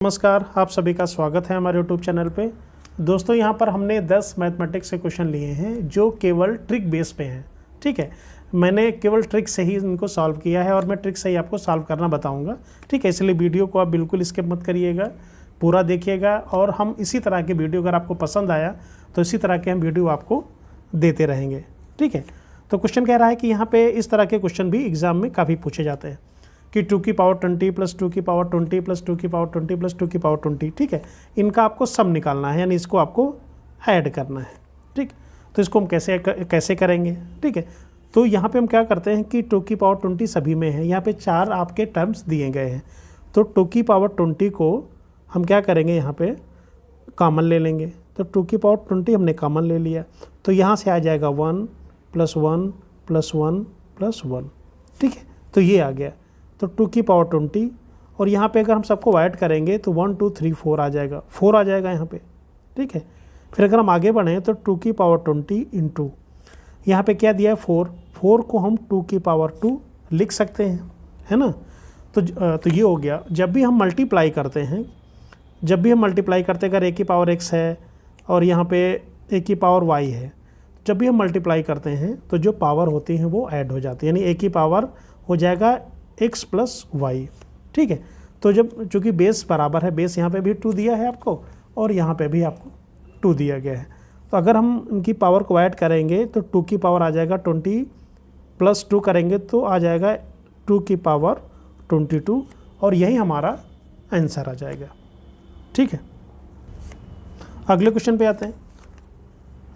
नमस्कार, आप सभी का स्वागत है हमारे YouTube चैनल पे। दोस्तों, यहाँ पर हमने 10 मैथमेटिक्स के क्वेश्चन लिए हैं जो केवल ट्रिक बेस पे हैं। ठीक है, मैंने केवल ट्रिक से ही इनको सॉल्व किया है और मैं ट्रिक से ही आपको सॉल्व करना बताऊंगा। ठीक है, इसलिए वीडियो को आप बिल्कुल स्किप मत करिएगा, पूरा देखिएगा। और हम इसी तरह के वीडियो, अगर आपको पसंद आया तो इसी तरह के हम वीडियो आपको देते रहेंगे। ठीक है, तो क्वेश्चन कह रहा है कि यहाँ पे इस तरह के क्वेश्चन भी एग्जाम में काफ़ी पूछे जाते हैं कि 2 की पावर 20 प्लस 2 की पावर 20 प्लस 2 की पावर 20 प्लस 2 की पावर 20। ठीक है, इनका आपको सम निकालना है, यानी इसको आपको ऐड करना है। ठीक, तो इसको हम कैसे करेंगे। ठीक है, तो यहाँ पे हम क्या करते हैं कि 2 की पावर 20 सभी में है, यहाँ पे 4 आपके टर्म्स दिए गए हैं। तो 2 की पावर 20 को हम क्या करेंगे, यहाँ पे कॉमन ले लेंगे। तो 2 की पावर 20 हमने कॉमन ले लिया, तो यहाँ से आ जाएगा 1 प्लस 1 प्लस 1 प्लस 1। ठीक है, तो ये आ गया। तो 2 की पावर 20 और यहाँ पे अगर हम सबको ऐड करेंगे तो 1 2 3 4 आ जाएगा, 4 आ जाएगा यहाँ पे। ठीक है, फिर अगर हम आगे बढ़ें तो 2 की पावर 20 इंटू यहाँ पे क्या दिया है 4 को हम 2 की पावर 2 लिख सकते हैं, है ना। तो ये हो गया। जब भी हम मल्टीप्लाई करते हैं, अगर a की पावर x है और यहाँ पे a की पावर y है, जब भी हम मल्टीप्लाई करते हैं तो जो पावर होती हैं वो ऐड हो जाती है, यानी a की पावर हो जाएगा x प्लस वाई। ठीक है, तो जब चूँकि बेस बराबर है, बेस यहाँ पे भी 2 दिया है आपको और यहाँ पे भी आपको 2 दिया गया है, तो अगर हम इनकी पावर को ऐड करेंगे तो 2 की पावर आ जाएगा 20 प्लस 2 करेंगे तो आ जाएगा 2 की पावर 22 और यही हमारा आंसर आ जाएगा। ठीक है, अगले क्वेश्चन पे आते हैं।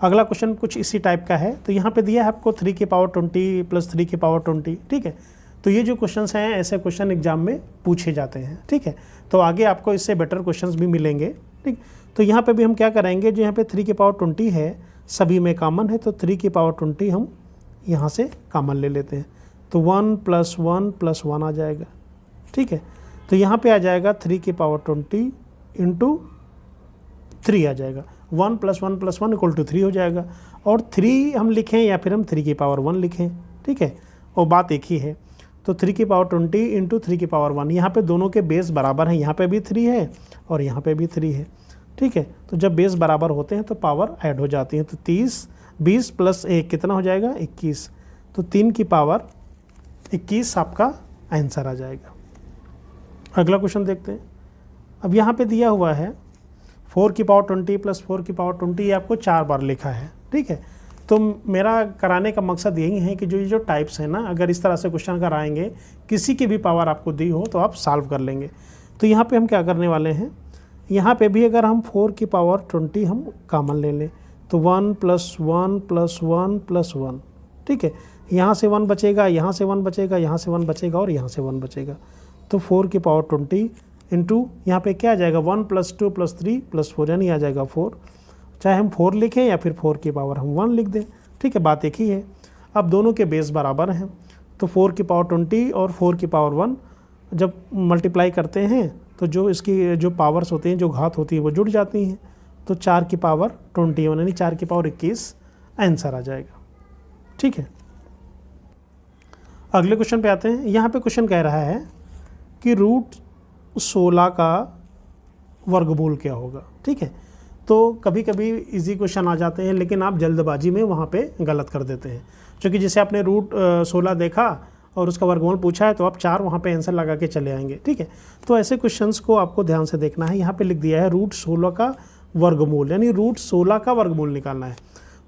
अगला क्वेश्चन कुछ इसी टाइप का है। तो यहाँ पे दिया है आपको 3 की पावर 20 प्लस 3 की पावर 20। ठीक है, तो ये जो क्वेश्चंस हैं ऐसे क्वेश्चन एग्जाम में पूछे जाते हैं। ठीक है, तो आगे आपको इससे बेटर क्वेश्चंस भी मिलेंगे। ठीक, तो यहाँ पे भी हम क्या करेंगे, जो यहाँ पे 3 की पावर 20 है सभी में कॉमन है, तो 3 की पावर 20 हम यहाँ से कॉमन ले लेते हैं, तो 1 प्लस 1 प्लस 1 आ जाएगा। ठीक है, तो यहाँ पे आ जाएगा 3 की पावर 20 इंटू 3 आ जाएगा, 1 प्लस 1 प्लस 1 इक्वल टू 3 हो जाएगा। और 3 हम लिखें या फिर हम 3 की पावर 1 लिखें, ठीक है, और बात एक ही है। तो 3 की पावर 20 इंटू 3 की पावर 1, यहाँ पे दोनों के बेस बराबर हैं, यहाँ पे भी 3 है और यहाँ पे भी 3 है। ठीक है, तो जब बेस बराबर होते हैं तो पावर ऐड हो जाती है, तो 20 प्लस 1 कितना हो जाएगा 21, तो 3 की पावर 21 आपका आंसर आ जाएगा। अगला क्वेश्चन देखते हैं। अब यहाँ पे दिया हुआ है 4 की पावर 20 प्लस 4 की पावर 20, ये आपको 4 बार लिखा है। ठीक है, तो मेरा कराने का मकसद यही है कि जो टाइप्स हैं ना, अगर इस तरह से क्वेश्चन अगर आएंगे, किसी की भी पावर आपको दी हो तो आप सॉल्व कर लेंगे। तो यहाँ पे हम क्या करने वाले हैं, यहाँ पे भी अगर हम 4 की पावर 20 हम कॉमन ले लें तो 1 प्लस 1 प्लस 1 प्लस 1। ठीक है, यहाँ से 1 बचेगा, यहाँ से 1 बचेगा, यहाँ से 1 बचेगा और यहाँ से 1 बचेगा, तो 4 की पावर 20 इंटू यहाँ पे क्या आ जाएगा 1 प्लस 2 प्लस 3 प्लस 4, यानी आ जाएगा 4। चाहे हम 4 लिखें या फिर 4 की पावर हम 1 लिख दें। ठीक है, बात एक ही है। अब दोनों के बेस बराबर हैं, तो 4 की पावर 20 और 4 की पावर 1 जब मल्टीप्लाई करते हैं तो जो इसकी जो पावर्स होती हैं, जो घात होती है वो जुड़ जाती हैं, तो 4 की पावर 21 यानी 4 की पावर 21 आंसर आ जाएगा। ठीक है, अगले क्वेश्चन पे आते हैं। यहाँ पे क्वेश्चन कह रहा है कि रूट 16 का वर्गमूल क्या होगा। ठीक है, तो कभी कभी इजी क्वेश्चन आ जाते हैं, लेकिन आप जल्दबाजी में वहाँ पे गलत कर देते हैं, क्योंकि जैसे आपने रूट 16 देखा और उसका वर्गमूल पूछा है तो आप 4 वहाँ पे आंसर लगा के चले आएंगे। ठीक है, तो ऐसे क्वेश्चंस को आपको ध्यान से देखना है। यहाँ पे लिख दिया है रूट 16 का वर्गमूल, यानी रूट 16 का वर्गमूल निकालना है।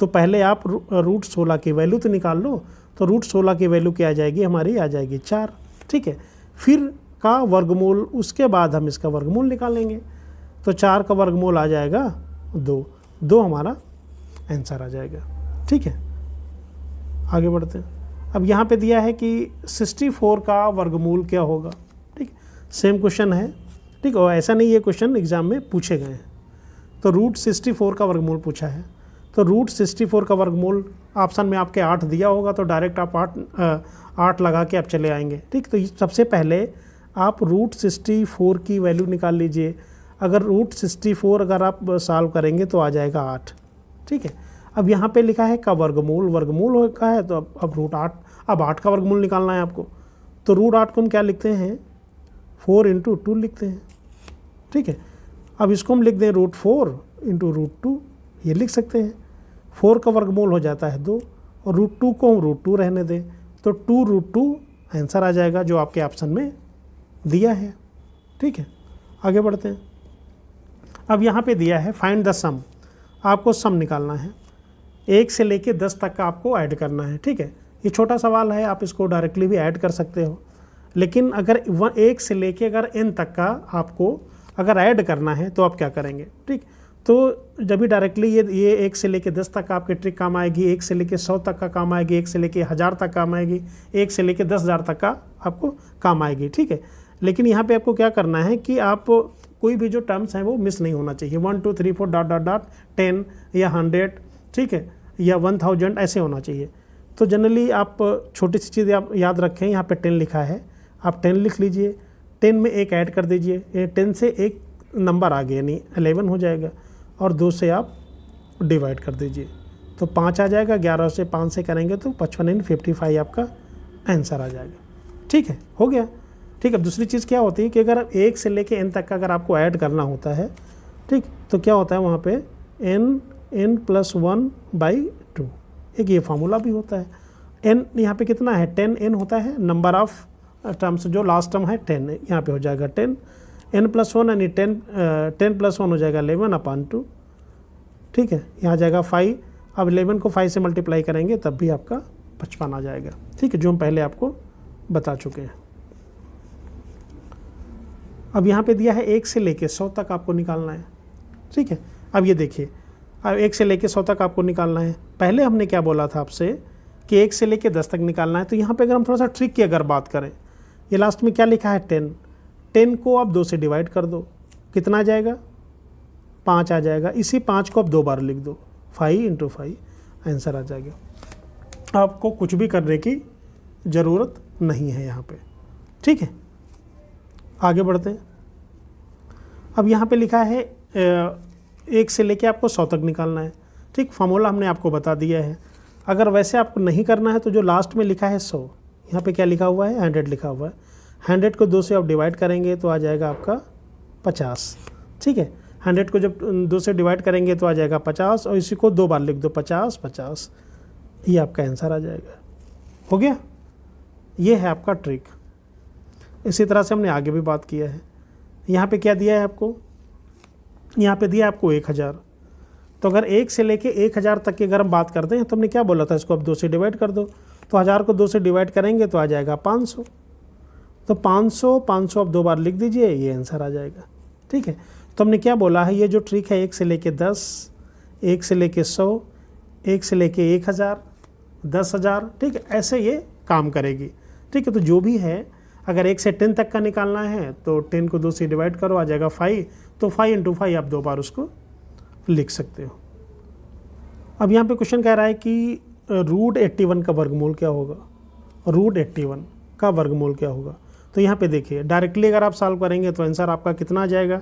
तो पहले आप रूट 16 की वैल्यू तो निकाल लो, तो रूट 16 की वैल्यू क्या आ जाएगी हमारी, आ जाएगी 4। ठीक है, फिर का वर्गमूल, उसके बाद हम इसका वर्गमूल निकालेंगे, तो 4 का वर्गमूल आ जाएगा 2 हमारा आंसर आ जाएगा। ठीक है, आगे बढ़ते हैं। अब यहाँ पे दिया है कि 64 का वर्गमूल क्या होगा। ठीक, सेम क्वेश्चन है। ठीक, और ऐसा नहीं, ये क्वेश्चन एग्जाम में पूछे गए हैं। तो रूट 64 का वर्गमूल पूछा है, तो रूट 64 का वर्गमूल ऑप्शन में आपके 8 दिया होगा, तो डायरेक्ट आप 8 लगा के आप चले आएंगे। ठीक, तो सबसे पहले आप रूट 64 की वैल्यू निकाल लीजिए। अगर रूट 64 अगर आप सॉल्व करेंगे तो आ जाएगा 8। ठीक है, अब यहाँ पे लिखा है का वर्गमूल का है, तो अब रूट 8, अब 8 का वर्गमूल निकालना है आपको। तो रूट 8 को हम क्या लिखते हैं, 4 इंटू 2 लिखते हैं, ठीक है। अब इसको हम लिख दें √4 इंटू √2, ये लिख सकते हैं। 4 का वर्गमूल हो जाता है 2 और √2 को हम √2 रहने दें तो 2√2 आंसर आ जाएगा जो आपके ऑप्शन में दिया है। ठीक है, आगे बढ़ते हैं। अब यहाँ पे दिया है फाइंड द सम, आपको सम निकालना है। 1 से लेके 10 तक का आपको ऐड करना है। ठीक है, ये छोटा सवाल है, आप इसको डायरेक्टली भी ऐड कर सकते हो, लेकिन अगर 1 से लेके अगर n तक का आपको अगर ऐड करना है तो आप क्या करेंगे। ठीक, तो जब भी डायरेक्टली ये 1 से लेके 10 तक आपकी ट्रिक काम आएगी, 1 से लेके 100 तक का काम आएगी, 1 से लेके 1000 तक काम आएगी, 1 से लेके 10,000 तक का आपको काम आएगी। ठीक है, लेकिन यहाँ पे आपको क्या करना है कि आप कोई भी जो टर्म्स हैं वो मिस नहीं होना चाहिए। 1 2 3 4 डॉट डॉट डॉट 10 या 100, ठीक है, या 1000 ऐसे होना चाहिए। तो जनरली आप छोटी सी चीज़ आप याद रखें, यहाँ पे 10 लिखा है, आप 10 लिख लीजिए, 10 में 1 ऐड कर दीजिए, 10 से एक नंबर आ गया यानी 11 हो जाएगा, और 2 से आप डिवाइड कर दीजिए तो 5 आ जाएगा। 11 से 5 से करेंगे तो 55 55 आपका आंसर आ जाएगा। ठीक है, हो गया। ठीक है, अब दूसरी चीज़ क्या होती है कि अगर 1 से लेके n तक का अगर आपको ऐड करना होता है, ठीक, तो क्या होता है वहाँ पे n + 1/2, एक ये फार्मूला भी होता है। n यहाँ पे कितना है, 10n होता है, नंबर ऑफ टर्म्स जो लास्ट टर्म है 10, यहाँ पे हो जाएगा 10, n + 1 यानी 10 + 1 हो जाएगा 11/2। ठीक है, यहाँ जाएगा 5, अब 11 को 5 से मल्टीप्लाई करेंगे तब भी आपका 55 आ जाएगा। ठीक है, जो हम पहले आपको बता चुके हैं। अब यहाँ पे दिया है 1 से लेके 100 तक आपको निकालना है। ठीक है, अब ये देखिए, अब 1 से लेके 100 तक आपको निकालना है। पहले हमने क्या बोला था आपसे कि 1 से लेके 10 तक निकालना है। तो यहाँ पे अगर हम थोड़ा सा ट्रिक की अगर बात करें, ये लास्ट में क्या लिखा है 10 को आप 2 से डिवाइड कर दो, कितना आ जाएगा, 5 आ जाएगा। इसी 5 को आप 2 बार लिख दो, 5 × 5 आंसर आ जाएगा। आपको कुछ भी करने की ज़रूरत नहीं है यहाँ पे। ठीक है, आगे बढ़ते हैं। अब यहाँ पे लिखा है 1 से लेके आपको 100 तक निकालना है। ठीक, फार्मूला हमने आपको बता दिया है। अगर वैसे आपको नहीं करना है तो जो लास्ट में लिखा है 100, यहाँ पे क्या लिखा हुआ है, 100 लिखा हुआ है। 100 को 2 से आप डिवाइड करेंगे तो आ जाएगा आपका 50। ठीक है, 100 को जब 2 से डिवाइड करेंगे तो आ जाएगा 50, और इसी को 2 बार लिख दो, 50 50, ये आपका आंसर आ जाएगा। हो गया, ये है आपका ट्रिक। इसी तरह से हमने आगे भी बात किया है। यहाँ पे क्या दिया है आपको, यहाँ पे दिया है आपको 1000। तो अगर 1 से लेके 1000 तक की अगर हम बात करते हैं तो हमने क्या बोला था, इसको अब 2 से डिवाइड कर दो। तो 1000 को 2 से डिवाइड करेंगे तो आ जाएगा 500। तो 500 आप 2 बार लिख दीजिए, ये आंसर आ जाएगा। ठीक है, तो हमने क्या बोला है, ये जो ट्रिक है 1 से लेके 10, 1 से लेके 100, 1 से लेके 1000, 10,000, ठीक है, ऐसे ये काम करेगी। ठीक है, तो जो भी है, अगर 1 से 10 तक का निकालना है तो 10 को 2 से डिवाइड करो, आ जाएगा 5, तो 5 × 5 आप 2 बार उसको लिख सकते हो। अब यहाँ पे क्वेश्चन कह रहा है कि √81 का वर्गमूल क्या होगा, √81 का वर्गमूल क्या होगा। तो यहाँ पे देखिए, डायरेक्टली अगर आप सॉल्व करेंगे तो आंसर आपका कितना आ जाएगा,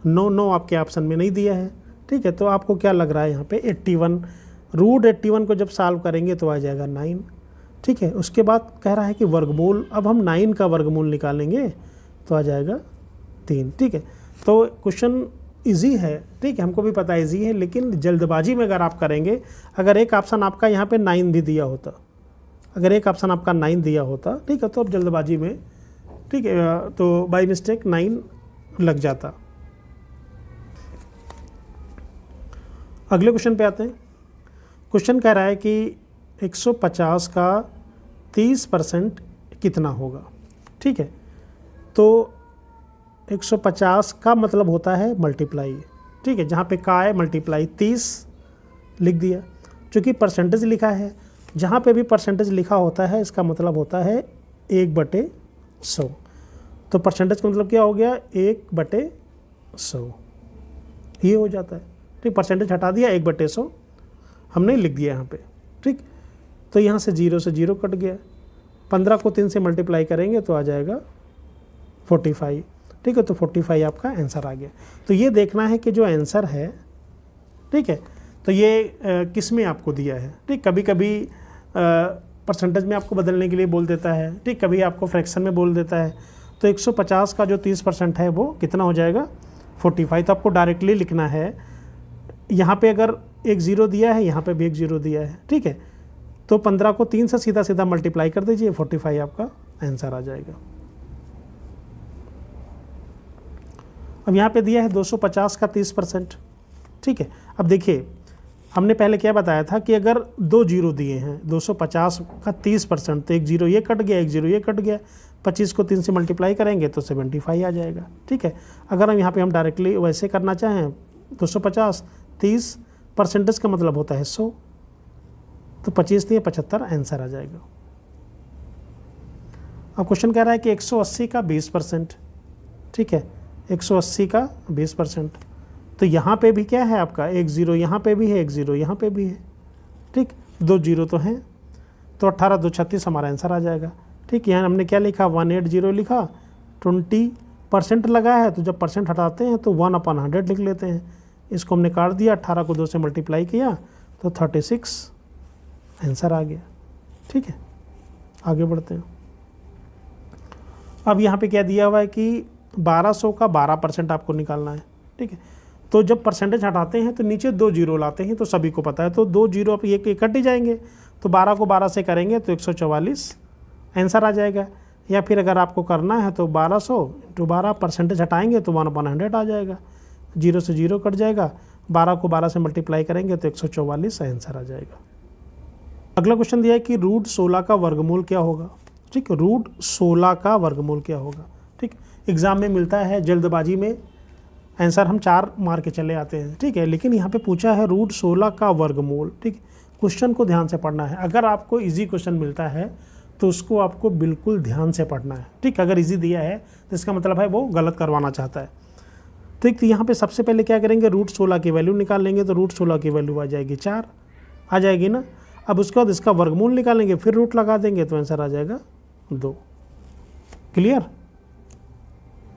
9 आपके ऑप्शन में नहीं दिया है। ठीक है, तो आपको क्या लग रहा है यहाँ पे 81, √81 को जब सॉल्व करेंगे तो आ जाएगा 9। ठीक है, उसके बाद कह रहा है कि वर्गमूल, अब हम 9 का वर्गमूल निकालेंगे तो आ जाएगा 3। ठीक है, तो क्वेश्चन इजी है। ठीक है, हमको भी पता है इजी है, लेकिन जल्दबाजी में अगर आप करेंगे, अगर एक ऑप्शन आपका यहाँ पे 9 भी दिया होता, अगर एक ऑप्शन आपका 9 दिया होता, ठीक है, तो अब जल्दबाजी में, ठीक है, तो बाय मिस्टेक 9 लग जाता। अगले क्वेश्चन पे आते हैं। क्वेश्चन कह रहा है कि 150 का 30% कितना होगा। ठीक है, तो 150 का मतलब होता है मल्टीप्लाई। ठीक है, जहाँ पे का है मल्टीप्लाई 30 लिख दिया। चूँकि परसेंटेज लिखा है, जहाँ पे भी परसेंटेज लिखा होता है इसका मतलब होता है 1/100। तो परसेंटेज का मतलब क्या हो गया, 1/100, ये हो जाता है। ठीक, परसेंटेज हटा दिया, 1/100 हमने लिख दिया यहाँ पे। ठीक, तो यहाँ से 0 से 0 कट गया। 15 को 3 से मल्टीप्लाई करेंगे तो आ जाएगा 45। ठीक है, तो 45 आपका आंसर आ गया। तो ये देखना है कि जो आंसर है, ठीक है, तो ये किस में आपको दिया है। ठीक, कभी कभी परसेंटेज में आपको बदलने के लिए बोल देता है, ठीक, कभी आपको फ्रैक्शन में बोल देता है। तो 150 का जो 30% है वो कितना हो जाएगा, 45, तो आपको डायरेक्टली लिखना है, यहाँ पे अगर एक ज़ीरो दिया है, यहाँ पे भी एक ज़ीरो दिया है, ठीक है, तो 15 को 3 से सीधा सीधा मल्टीप्लाई कर दीजिए, 45 आपका आंसर आ जाएगा। अब यहाँ पे दिया है 250 का 30%, ठीक है। अब देखिए हमने पहले क्या बताया था कि अगर दो जीरो दिए हैं, 250 का 30%, तो एक जीरो ये कट गया, एक जीरो ये कट गया, 25 को 3 से मल्टीप्लाई करेंगे तो 75 आ जाएगा, ठीक है। अगर हम यहाँ पे हम डायरेक्टली वैसे करना चाहें 250 30% का मतलब होता है 100, तो 25 दिए 75 आंसर आ जाएगा। अब क्वेश्चन कह रहा है कि 180 का 20%, ठीक है, 180 का 20%, तो यहाँ पे भी क्या है आपका एक ज़ीरो यहाँ पे भी है, एक ज़ीरो यहाँ पे भी है, ठीक, दो जीरो तो हैं, तो 18 2 36 हमारा आंसर आ जाएगा, ठीक। यहाँ हमने क्या लिखा 180 लिखा, 20% लगा है, तो जब परसेंट हटाते हैं तो 1/100 लिख लेते हैं, इसको हमने काट दिया, 18 को 2 से मल्टीप्लाई किया तो 36 आंसर आ गया, ठीक है। आगे बढ़ते हैं। अब यहाँ पे क्या दिया हुआ है कि 1200 का 12% आपको निकालना है, ठीक है। तो जब परसेंटेज हटाते हैं तो नीचे दो जीरो लाते हैं, तो सभी को पता है, तो दो जीरो अब एक कट ही जाएंगे, तो 12 को 12 से करेंगे तो 144 आंसर आ जाएगा। या फिर अगर आपको करना है तो 1200 × 12 परसेंटेज हटाएंगे तो 1/100 आ जाएगा, जीरो से जीरो कट जाएगा, 12 को 12 से मल्टीप्लाई करेंगे तो 144 आंसर आ जाएगा। अगला क्वेश्चन दिया है कि √16 का वर्गमूल क्या होगा, ठीक, √16 का वर्गमूल क्या होगा, ठीक। एग्जाम में मिलता है जल्दबाजी में आंसर हम 4 मार के चले आते हैं, ठीक है, लेकिन यहाँ पे पूछा है √16 का वर्गमूल, ठीक। क्वेश्चन को ध्यान से पढ़ना है, अगर आपको इजी क्वेश्चन मिलता है तो उसको आपको बिल्कुल ध्यान से पढ़ना है, ठीक। अगर इजी दिया है तो इसका मतलब है वो गलत करवाना चाहता है, ठीक। तो यहाँ पे सबसे पहले क्या करेंगे, √16 की वैल्यू निकाल लेंगे, तो √16 की वैल्यू आ जाएगी 4 आ जाएगी ना। अब उसके बाद इसका वर्गमूल निकालेंगे, फिर रूट लगा देंगे तो आंसर आ जाएगा 2। क्लियर।